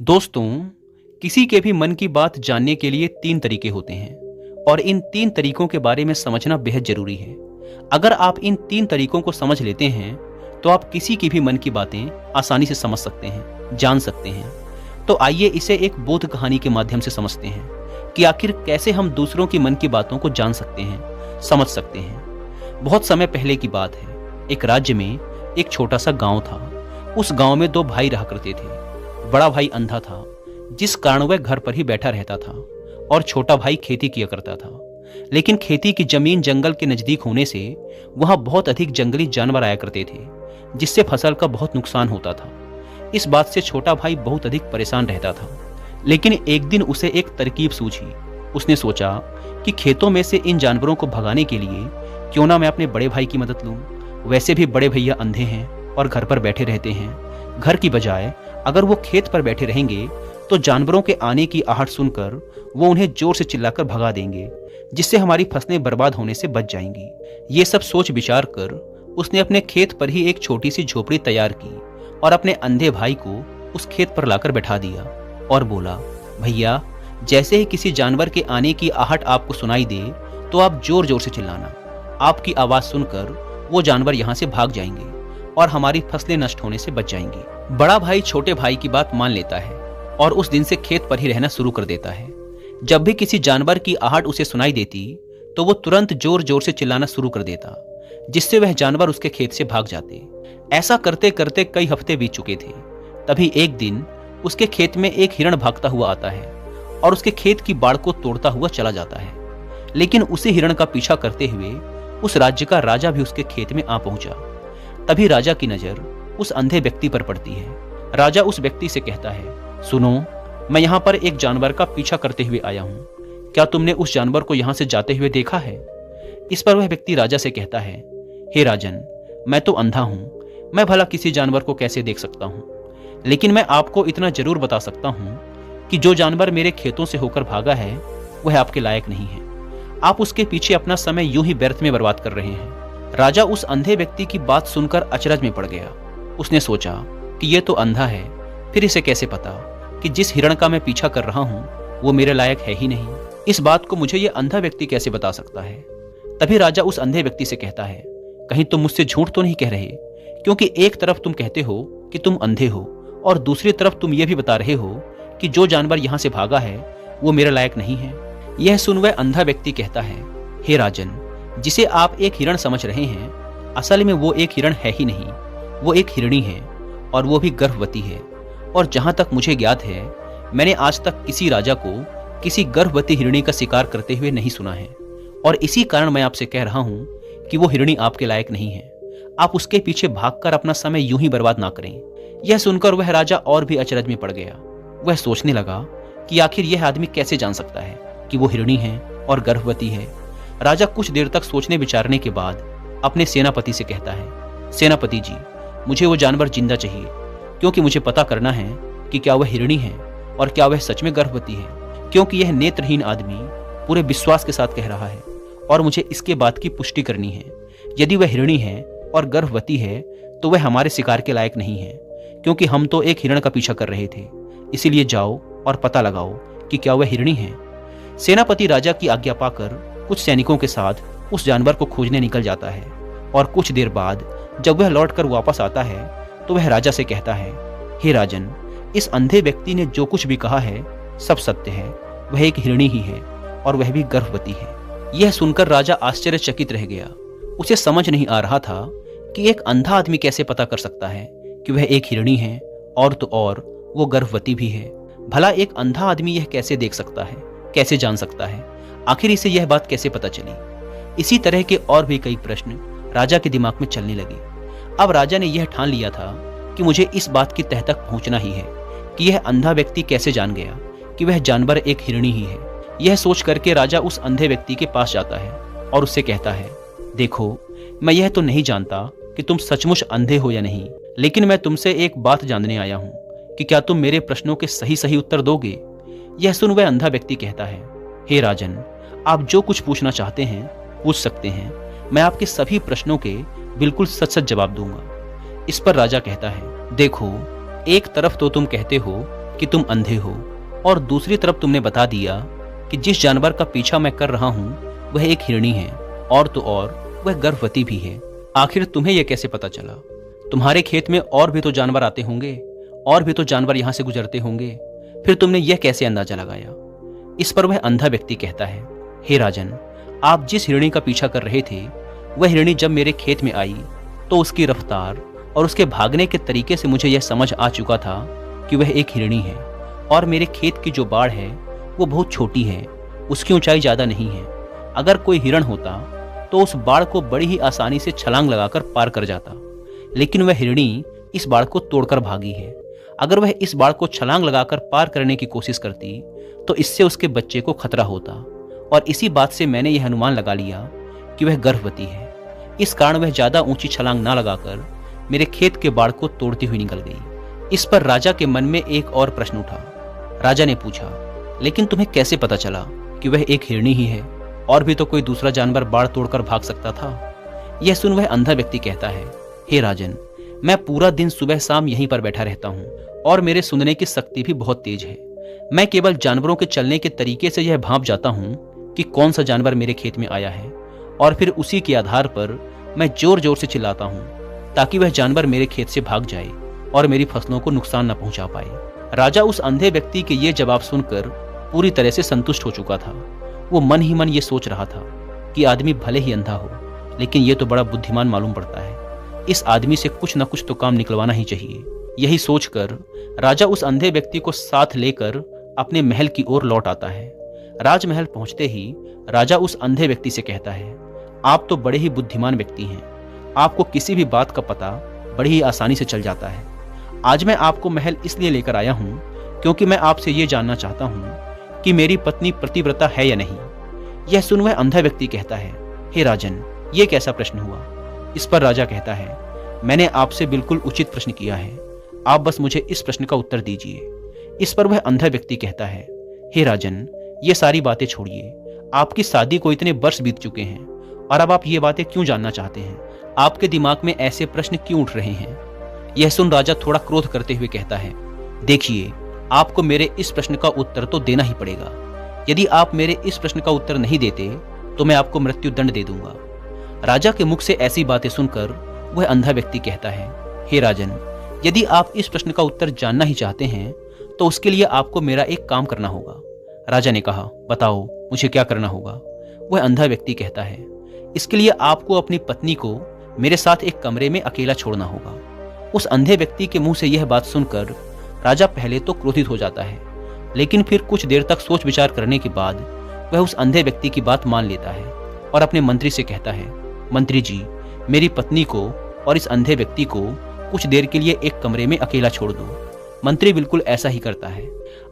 दोस्तों, किसी के भी मन की बात जानने के लिए 3 तरीके होते हैं और इन 3 तरीकों के बारे में समझना बेहद जरूरी है। अगर आप इन 3 तरीकों को समझ लेते हैं, तो आप किसी की भी मन की बातें आसानी से समझ सकते हैं, जान सकते हैं। तो आइए इसे एक बोध कहानी के माध्यम से समझते हैं कि आखिर कैसे हम दूसरों की मन की बातों को जान सकते हैं, समझ सकते हैं। बहुत समय पहले की बात है। एक राज्य में एक छोटा सा गाँव था। उस गाँव में 2 भाई रहा करते थे। बड़ा भाई अंधा था, जिस कारण वह घर पर ही बैठा रहता था, और छोटा भाई खेती किया करता था। लेकिन खेती की जमीन जंगल के नजदीक होने से वहां बहुत अधिक जंगली जानवर आया करते थे, जिससे फसल का बहुत नुकसान होता था। इस बात से छोटा भाई बहुत अधिक परेशान रहता था। लेकिन एक दिन उसे एक तरकीब सूझी। उसने सोचा कि खेतों में से इन जानवरों को भगाने के लिए क्यों ना मैं अपने बड़े भाई की मदद लूं। वैसे भी बड़े भैया अंधे हैं और घर पर बैठे रहते हैं। घर की बजाय अगर वो खेत पर बैठे रहेंगे तो जानवरों के आने की आहट सुनकर वो उन्हें जोर से चिल्लाकर भगा देंगे, जिससे हमारी फसलें बर्बाद होने से बच जाएंगी। ये सब सोच विचार कर उसने अपने खेत पर ही एक छोटी सी झोपड़ी तैयार की और अपने अंधे भाई को उस खेत पर लाकर बैठा दिया और बोला, भैया, जैसे ही किसी जानवर के आने की आहट आपको सुनाई दे तो आप जोर जोर से चिल्लाना। आपकी आवाज सुनकर वो जानवर यहाँ से भाग जाएंगे और हमारी फसलें नष्ट होने से बच जाएंगी। बड़ा भाई छोटे भाई की बात मान लेता है और उस दिन से खेत पर ही रहना शुरू कर देता है। जब भी किसी जानवर की आहट उसे सुनाई देती तो वो तुरंत जोर जोर से चिल्लाना शुरू कर देता, जिससे वह जानवर उसके खेत से भाग जाते। ऐसा करते करते कई हफ्ते बीत चुके थे। तभी एक दिन उसके खेत में एक हिरण भागता हुआ आता है और उसके खेत की बाड़ को तोड़ता हुआ चला जाता है। लेकिन उसी हिरण का पीछा करते हुए उस राज्य का राजा भी उसके खेत में आ पहुंचा। तभी राजा की नजर उस अंधे व्यक्ति पर पड़ती है। राजा उस व्यक्ति से कहता है, सुनो, मैं यहाँ पर एक जानवर का पीछा करते हुए आया हूँ। क्या तुमने उस जानवर को यहाँ से जाते हुए देखा है? इस पर वह व्यक्ति राजा से कहता है, हे राजन, मैं तो अंधा हूँ, मैं भला किसी जानवर को कैसे देख सकता हूँ। लेकिन मैं आपको इतना जरूर बता सकता हूँ कि जो जानवर मेरे खेतों से होकर भागा है वह आपके लायक नहीं है। आप उसके पीछे अपना समय यूं ही व्यर्थ में बर्बाद कर रहे हैं। राजा उस अंधे व्यक्ति की बात सुनकर अचरज में पड़ गया। उसने सोचा कि यह तो अंधा है, फिर इसे कैसे पता कि जिस हिरण का मैं पीछा कर रहा हूं वो मेरे लायक है ही नहीं। इस बात को मुझे यह अंधा व्यक्ति कैसे बता सकता है? तभी राजा उस अंधे व्यक्ति से कहता है, कहीं तुम मुझसे झूठ तो नहीं कह रहे? क्योंकि एक तरफ तुम कहते हो कि तुम अंधे हो और दूसरी तरफ तुम यह भी बता रहे हो कि जो जानवर यहाँ से भागा है वो मेरे लायक नहीं है। यह सुन वह अंधा व्यक्ति कहता है, हे राजन, जिसे आप एक हिरण समझ रहे हैं, असल में वो एक हिरण है ही नहीं, वो एक हिरणी है और वो भी गर्भवती है। और जहां तक मुझे ज्ञात है, मैंने आज तक किसी राजा को किसी गर्भवती हिरणी का शिकार करते हुए नहीं सुना है। और इसी कारण मैं आपसे कह रहा हूं कि वो हिरणी आपके लायक नहीं है। आप उसके पीछे भागकर अपना समय यूं ही बर्बाद ना करें। यह सुनकर वह राजा और भी अचरज में पड़ गया। वह सोचने लगा कि आखिर यह आदमी कैसे जान सकता है कि वो हिरणी है और गर्भवती है। राजा कुछ देर तक सोचने विचारने के बाद अपने सेनापति से कहता है, सेनापति जी, मुझे वो जानवर जिंदा चाहिए, क्योंकि मुझे पता करना है कि क्या वह हिरणी है और क्या वह सच में गर्भवती है। क्योंकि यह नेत्रहीन आदमी पूरे विश्वास के साथ कह रहा है और मुझे इसके बात की पुष्टि करनी है। यदि वह हिरणी है और गर्भवती है तो वह हमारे शिकार के लायक नहीं है, क्योंकि हम तो एक हिरण का पीछा कर रहे थे। इसीलिए जाओ और पता लगाओ कि क्या वह हिरणी है। सेनापति राजा की आज्ञा पाकर कुछ सैनिकों के साथ उस जानवर को खोजने निकल जाता है। और कुछ देर बाद जब वह लौटकर वापस आता है तो वह राजा से कहता है, हे राजन, इस अंधे व्यक्ति ने जो कुछ भी कहा है सब सत्य है। वह एक हिरणी ही है और वह भी गर्भवती है। यह सुनकर राजा आश्चर्यचकित रह गया। उसे समझ नहीं आ रहा था कि एक अंधा आदमी कैसे पता कर सकता है कि वह एक हिरणी है और तो और वो गर्भवती भी है। भला एक अंधा आदमी यह कैसे देख सकता है, कैसे जान सकता है? आखिर इसे यह बात कैसे पता चली? इसी तरह के और भी कई प्रश्न राजा के दिमाग में चलने लगे। अब राजा ने यह ठान लिया था कि मुझे इस बात की तह तक पहुंचना ही है कि यह अंधा व्यक्ति कैसे जान गया कि वह जानवर एक हिरणी ही है। यह सोच करके राजा उस अंधे व्यक्ति के पास जाता है और उससे कहता है, देखो, मैं यह तो नहीं जानता कि तुम सचमुच अंधे हो या नहीं, लेकिन मैं तुमसे एक बात जानने आया हूँ कि क्या तुम मेरे प्रश्नों के सही सही उत्तर दोगे? यह सुन वह अंधा व्यक्ति कहता है, हे राजन, आप जो कुछ पूछना चाहते हैं पूछ सकते हैं। मैं आपके सभी प्रश्नों के बिल्कुल सच सच जवाब दूंगा। इस पर राजा कहता है, देखो, एक तरफ तो तुम कहते हो कि तुम अंधे हो, और दूसरी तरफ तुमने बता दिया कि जिस जानवर का पीछा मैं कर रहा हूँ वह एक हिरणी है, और तो और वह गर्भवती भी है। आखिर तुम्हें यह कैसे पता चला? तुम्हारे खेत में और भी तो जानवर आते होंगे, और भी तो जानवर यहाँ से गुजरते होंगे, फिर तुमने यह कैसे अंदाजा लगाया? इस पर वह अंधा व्यक्ति कहता है, हे राजन, आप जिस हिरणी का पीछा कर रहे थे वह हिरणी जब मेरे खेत में आई तो उसकी रफ्तार और उसके भागने के तरीके से मुझे यह समझ आ चुका था कि वह एक हिरणी है, और मेरे खेत की जो बाड़ है वो बहुत छोटी है, उसकी ऊंचाई ज़्यादा नहीं है। अगर कोई हिरण होता तो उस बाड़ को बड़ी ही आसानी से छलांग लगाकर पार कर जाता, लेकिन वह हिरणी इस बाड़ को तोड़कर भागी है। अगर वह इस बाड़ को छलांग लगाकर पार करने की कोशिश करती तो इससे उसके बच्चे को खतरा होता, और इसी बात से मैंने यह अनुमान लगा लिया कि वह गर्भवती है। इस कारण वह ज़्यादा ऊंची छलांग ना लगाकर मेरे खेत के बाड़ को तोड़ती हुई निकल गई। इस पर राजा के मन में एक और प्रश्न उठा। राजा ने पूछा, लेकिन तुम्हें कैसे पता चला कि वह एक हिरणी ही है? और भी तो कोई दूसरा जानवर बाड़ तोड़कर भाग सकता था। यह सुन वह अंधा व्यक्ति कहता है, हे राजन, मैं पूरा दिन सुबह शाम यहीं पर बैठा रहता हूँ, और मेरे सुनने की शक्ति भी बहुत तेज है। मैं केवल जानवरों के चलने के तरीके से यह भांप जाता हूँ कि कौन सा जानवर मेरे खेत में आया है, और फिर उसी के आधार पर मैं जोर जोर से चिल्लाता हूँ ताकि वह जानवर मेरे खेत से भाग जाए और मेरी फसलों को नुकसान न पहुंचा पाए। राजा उस अंधे व्यक्ति के ये जवाब सुनकर पूरी तरह से संतुष्ट हो चुका था। वो मन ही मन ये सोच रहा था कि आदमी भले ही अंधा हो, लेकिन ये तो बड़ा बुद्धिमान मालूम पड़ता है। इस आदमी से कुछ न कुछ तो काम निकलवाना ही चाहिए। यही सोचकर राजा उस अंधे व्यक्ति को साथ लेकर अपने महल की ओर लौट आता है। राजमहल पहुंचते ही राजा उस अंधे व्यक्ति से कहता है, आप तो बड़े ही बुद्धिमान व्यक्ति हैं, आपको किसी भी बात का पता बड़ी ही आसानी से चल जाता है। आज मैं आपको महल इसलिए लेकर आया हूं क्योंकि मैं आपसे ये जानना चाहता हूं कि मेरी पत्नी पतिव्रता है या नहीं। यह सुन वह अंधा व्यक्ति कहता है, हे राजन, ये कैसा प्रश्न हुआ? इस पर राजा कहता है, मैंने आपसे बिल्कुल उचित प्रश्न किया है, आप बस मुझे इस प्रश्न का उत्तर दीजिए। इस पर वह अंधा व्यक्ति कहता है, हे राजन, ये सारी बातें छोड़िए, आपकी शादी को इतने वर्ष बीत चुके हैं, और अब आप ये बातें क्यों जानना चाहते हैं? आपके दिमाग में ऐसे प्रश्न क्यों उठ रहे हैं? यह सुन राजा थोड़ा क्रोध करते हुए कहता है, देखिए, आपको मेरे इस प्रश्न का उत्तर तो देना ही पड़ेगा। यदि आप मेरे इस प्रश्न का उत्तर नहीं देते तो मैं आपको मृत्यु दंड दे दूंगा। राजा के मुख से ऐसी बातें सुनकर वह अंधा व्यक्ति कहता है, हे राजन, यदि आप इस प्रश्न का उत्तर जानना ही चाहते हैं तो उसके लिए आपको मेरा एक काम करना होगा। राजा ने कहा, बताओ मुझे क्या करना होगा? वह अंधा व्यक्ति कहता है, इसके लिए आपको अपनी पत्नी को मेरे साथ एक कमरे में अकेला छोड़ना होगा। उस अंधे व्यक्ति के मुंह से यह बात सुनकर राजा पहले तो क्रोधित हो जाता है, लेकिन फिर कुछ देर तक सोच विचार करने के बाद वह उस अंधे व्यक्ति की बात मान लेता है और अपने मंत्री से कहता है, मंत्री जी, मेरी पत्नी को और इस अंधे व्यक्ति को कुछ देर के लिए एक कमरे में अकेला छोड़ दो। मंत्री बिल्कुल ऐसा ही करता है।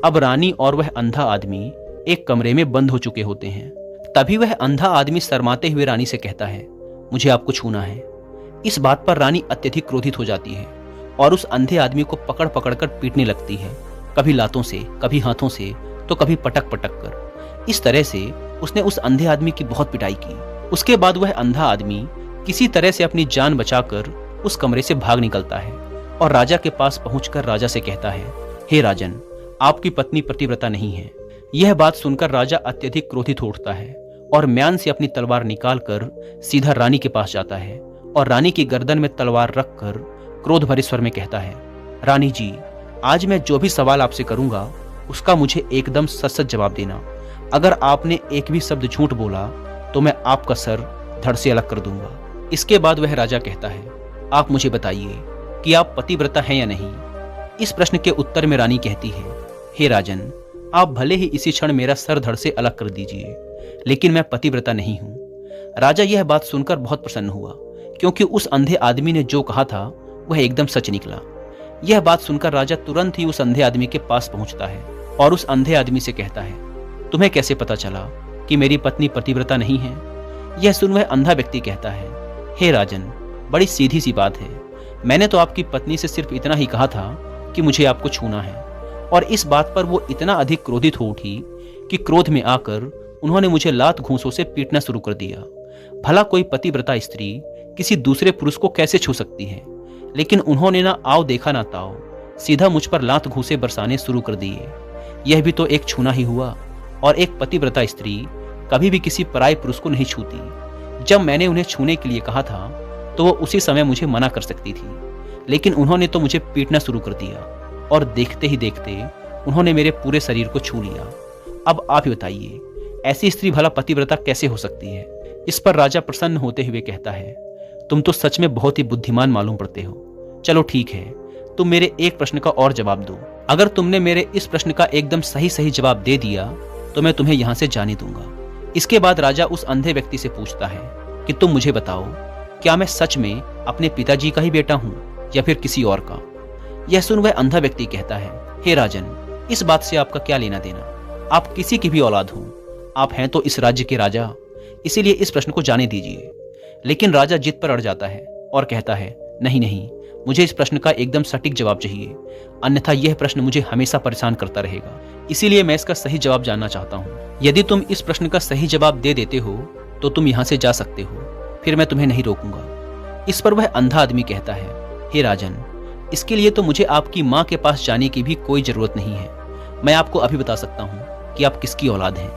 अब रानी और वह अंधा आदमी एक कमरे में बंद हो चुके होते हैं। तभी वह अंधा आदमी शर्माते हुए रानी से कहता है, मुझे आपको छूना है। इस बात पर रानी अत्यधिक क्रोधित हो जाती है और उस अंधे आदमी को पकड़ पकड़ कर पीटने लगती है, कभी लातों से, कभी हाथों से, तो कभी पटक पटक कर। इस तरह से उसने उस अंधे आदमी की बहुत पिटाई की। उसके बाद वह अंधा आदमी किसी तरह से अपनी जान बचाकर उस कमरे से भाग निकलता है और राजा के पास पहुंचकर राजा से कहता है, हे राजन, आपकी पत्नी पतिव्रता नहीं है। यह बात सुनकर राजा अत्यधिक क्रोधित हो उठता है और म्यान से अपनी तलवार निकालकर सीधा रानी के पास जाता है और रानी की गर्दन में तलवार रखकर क्रोध भरे स्वर में कहता है, रानी जी, आज मैं जो भी सवाल आपसे करूंगा उसका मुझे एकदम सच सच जवाब देना। अगर आपने एक भी शब्द झूठ बोला तो मैं आपका सर धड़ से अलग कर दूंगा। इसके बाद वह राजा कहता है, आप मुझे बताइए कि आप पतिव्रता हैं या नहीं। इस प्रश्न के उत्तर में रानी कहती है, हे राजन, आप भले ही इसी क्षण मेरा सर धड़ से अलग कर दीजिए, लेकिन मैं पतिव्रता नहीं हूं। राजा यह बात सुनकर बहुत प्रसन्न हुआ क्योंकि उस अंधे आदमी ने जो कहा था वह एकदम सच निकला। यह बात सुनकर राजा तुरंत ही उस अंधे आदमी के पास पहुंचता है और उस अंधे आदमी से कहता है, तुम्हें कैसे पता चला कि मेरी पत्नी पतिव्रता नहीं है? यह सुन वह अंधा व्यक्ति कहता है, हे राजन, बड़ी सीधी सी बात है। मैंने तो आपकी पत्नी से सिर्फ इतना ही कहा था कि मुझे आपको छूना है, और इस बात पर वो इतना अधिक क्रोधित हो उठी कि क्रोध में आकर उन्होंने मुझे लात घूंसों से पीटना शुरू कर दिया। भला कोई पतिव्रता स्त्री किसी दूसरे पुरुष को कैसे छू सकती है? लेकिन उन्होंने ना आव देखा ना ताव, सीधा मुझ पर लात घूंसे बरसाने शुरू कर दिए। यह भी तो एक छूना ही हुआ, और एक पतिव्रता स्त्री कभी भी किसी पराये पुरुष को नहीं छूती। जब मैंने उन्हें छूने के लिए कहा था तो वो उसी समय मुझे मना कर सकती थी, लेकिन उन्होंने तो मुझे पीटना शुरू कर दिया, और देखते ही देखते उन्होंने मेरे पूरे शरीर को छू लिया। अब आप ही बताइए, ऐसी स्त्री भला पतिव्रता कैसे हो सकती है? इस पर राजा प्रसन्न होते हुए कहता है, तुम तो सच में बहुत ही बुद्धिमान मालूम पड़ते हो। चलो ठीक है, तुम मेरे एक प्रश्न का और जवाब दो। अगर तुमने मेरे इस प्रश्न का एकदम सही सही जवाब दे दिया तो मैं तुम्हें यहां से जाने दूंगा। इसके बाद राजा उस अंधे व्यक्ति से पूछता है कि तुम मुझे बताओ, क्या मैं सच में अपने पिताजी का ही बेटा हूं या फिर किसी और का? यह सुन वह अंधा व्यक्ति कहता है, हे राजन, इस बात से आपका क्या लेना देना? आप किसी की भी औलाद हो, आप हैं तो इस राज्य के राजा, इसीलिए इस प्रश्न को जाने दीजिए। लेकिन राजा जिद पर अड़ जाता है और कहता है, नहीं नहीं, मुझे इस प्रश्न का एकदम सटीक जवाब चाहिए, अन्यथा यह प्रश्न मुझे हमेशा परेशान करता रहेगा। इसीलिए मैं इसका सही जवाब जानना चाहता हूँ। यदि तुम इस प्रश्न का सही जवाब दे देते हो तो तुम यहाँ से जा सकते हो, फिर मैं तुम्हें नहीं रोकूंगा। इस पर वह अंधा आदमी कहता है, हे राजन, इसके लिए तो मुझे आपकी माँ के पास जाने की भी कोई जरूरत नहीं है। मैं आपको अभी बता सकता हूँ कि आप किसकी औलाद हैं,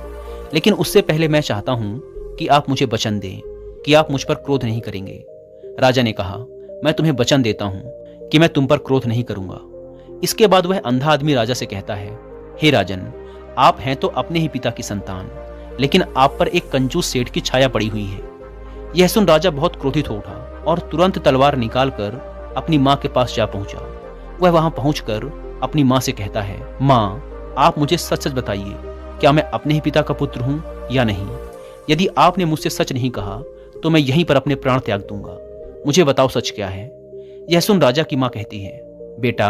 लेकिन उससे पहले मैं चाहता हूँ कि आप मुझे वचन दें कि आप मुझ पर क्रोध नहीं करेंगे। राजा ने कहा, मैं तुम्हें वचन देता हूँ कि मैं तुम पर क्रोध नहीं करूंगा। इसके बाद वह अंधा आदमी राजा से कहता है, हे राजन, आप हैं तो अपने ही पिता की संतान, लेकिन आप पर एक कंजूस सेठ की छाया पड़ी हुई है। यह सुन राजा बहुत क्रोधित हो उठा और तुरंत तलवार निकालकर अपनी माँ के पास जा पहुंचा। वह वहां पहुंचकर अपनी माँ से कहता है, माँ, आप मुझे सच सच बताइए, क्या मैं अपने ही पिता का पुत्र हूं या नहीं? यदि आपने मुझसे सच नहीं कहा तो मैं यहीं पर अपने प्राण त्याग दूंगा। मुझे बताओ सच क्या है? यह सुन राजा की माँ कहती है, बेटा,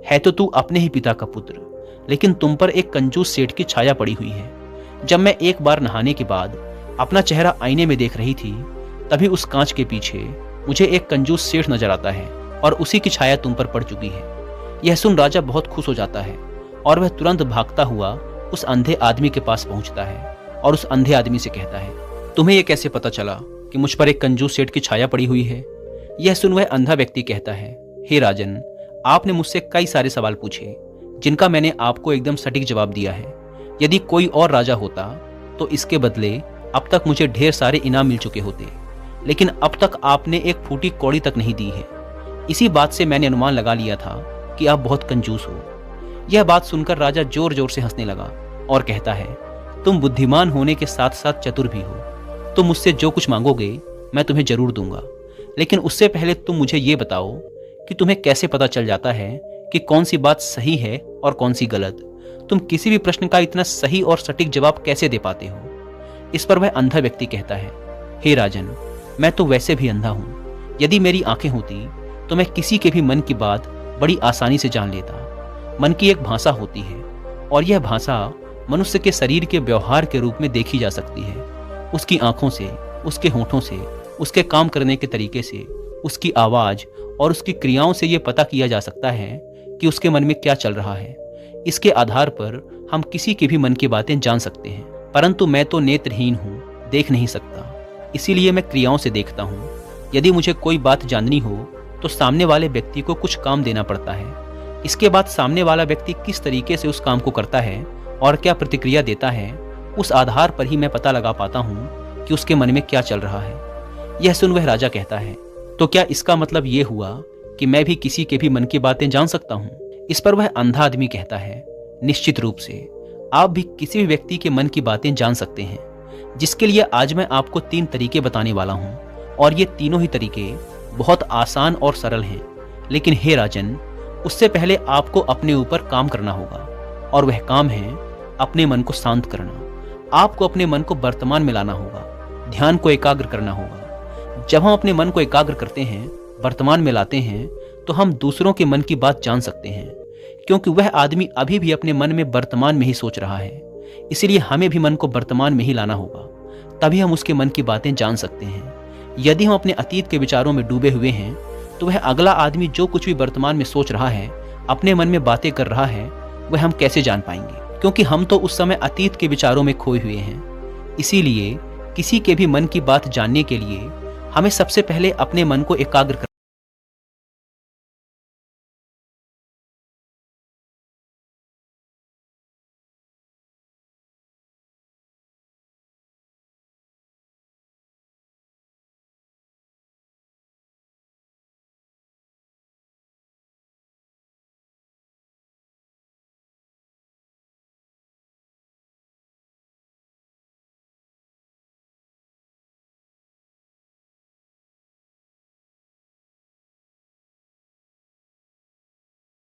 है तो तू अपने ही पिता का पुत्र, लेकिन तुम पर एक कंजूस सेठ की छाया पड़ी हुई है। जब मैं एक बार नहाने के बाद अपना चेहरा आईने में देख रही थी, तभी उस कांच के पीछे मुझे एक कंजूस सेठ नजर आता है और उसी की छाया तुम पर पड़ चुकी है। यह सुन राजा बहुत खुश हो जाता है और वह तुरंत भागता हुआ उस अंधे आदमी के पास पहुंचता है और उस अंधे आदमी से कहता है, तुम्हें यह कैसे पता चला कि मुझ पर एक कंजूस सेठ की छाया पड़ी हुई है? यह सुन वह अंधा व्यक्ति कहता है, हे राजन, आपने मुझसे कई सारे सवाल पूछे जिनका मैंने आपको एकदम सटीक जवाब दिया है। यदि कोई और राजा होता तो इसके बदले अब तक मुझे ढेर सारे इनाम मिल चुके होते, लेकिन अब तक आपने एक फूटी कौड़ी तक नहीं दी है। इसी बात से मैंने अनुमान लगा लिया था कि आप बहुत कंजूस हो। यह बात सुनकर राजा जोर जोर से हंसने लगा और कहता है, तुम बुद्धिमान होने के साथ साथ चतुर भी हो। तुम मुझसे जो कुछ मांगोगे मैं तुम्हें जरूर दूंगा, लेकिन उससे पहले तुम मुझे ये बताओ कि तुम्हें कैसे पता चल जाता है कि कौन सी बात सही है और कौन सी गलत? तुम किसी भी प्रश्न का इतना सही और सटीक जवाब कैसे दे पाते हो? इस पर वह अंधा व्यक्ति कहता है, हे राजन, मैं तो वैसे भी अंधा हूं। यदि मेरी आंखें होती तो मैं किसी के भी मन की बात बड़ी आसानी से जान लेता। मन की एक भाषा होती है और यह भाषा मनुष्य के शरीर के व्यवहार के रूप में देखी जा सकती है। उसकी आंखों से, उसके होठों से, उसके काम करने के तरीके से, उसकी आवाज और उसकी क्रियाओं से यह पता किया जा सकता है कि उसके मन में क्या चल रहा है। इसके आधार पर हम किसी की भी मन की बातें जान सकते हैं, परंतु मैं तो नेत्रहीन हूँ, देख नहीं सकता, इसीलिए मैं क्रियाओं से देखता हूँ। यदि मुझे कोई बात जाननी हो तो सामने वाले व्यक्ति को कुछ काम देना पड़ता है। इसके बाद सामने वाला व्यक्ति किस तरीके से उस काम को करता है और क्या प्रतिक्रिया देता है, उस आधार पर ही मैं पता लगा पाता हूँ कि उसके मन में क्या चल रहा है। यह सुन वह राजा कहता है, तो क्या इसका मतलब ये हुआ कि मैं भी किसी के भी मन की बातें जान सकता हूँ? इस पर वह अंधा आदमी कहता है, निश्चित रूप से आप भी किसी भी व्यक्ति के मन की बातें जान सकते हैं, जिसके लिए आज मैं आपको 3 तरीके बताने वाला हूँ, और ये तीनों ही तरीके बहुत आसान और सरल हैं। लेकिन हे राजन, उससे पहले आपको अपने ऊपर काम करना होगा, और वह काम है अपने मन को शांत करना। आपको अपने मन को वर्तमान में लाना होगा, ध्यान को एकाग्र करना होगा। जब हम अपने मन को एकाग्र करते हैं, वर्तमान में लाते हैं, तो हम दूसरों के मन की बात जान सकते हैं, क्योंकि वह आदमी अभी भी अपने मन में वर्तमान में ही सोच रहा है। इसलिए हमें भी मन को वर्तमान में ही लाना होगा, तभी हम उसके मन की बातें जान सकते हैं। यदि हम अपने अतीत के विचारों में डूबे हुए हैं तो वह अगला आदमी जो कुछ भी वर्तमान में सोच रहा है, अपने मन में बातें कर रहा है, वह हम कैसे जान पाएंगे? क्योंकि हम तो उस समय अतीत के विचारों में खोए हुए हैं। इसीलिए किसी के भी मन की बात जानने के लिए हमें सबसे पहले अपने मन को एकाग्र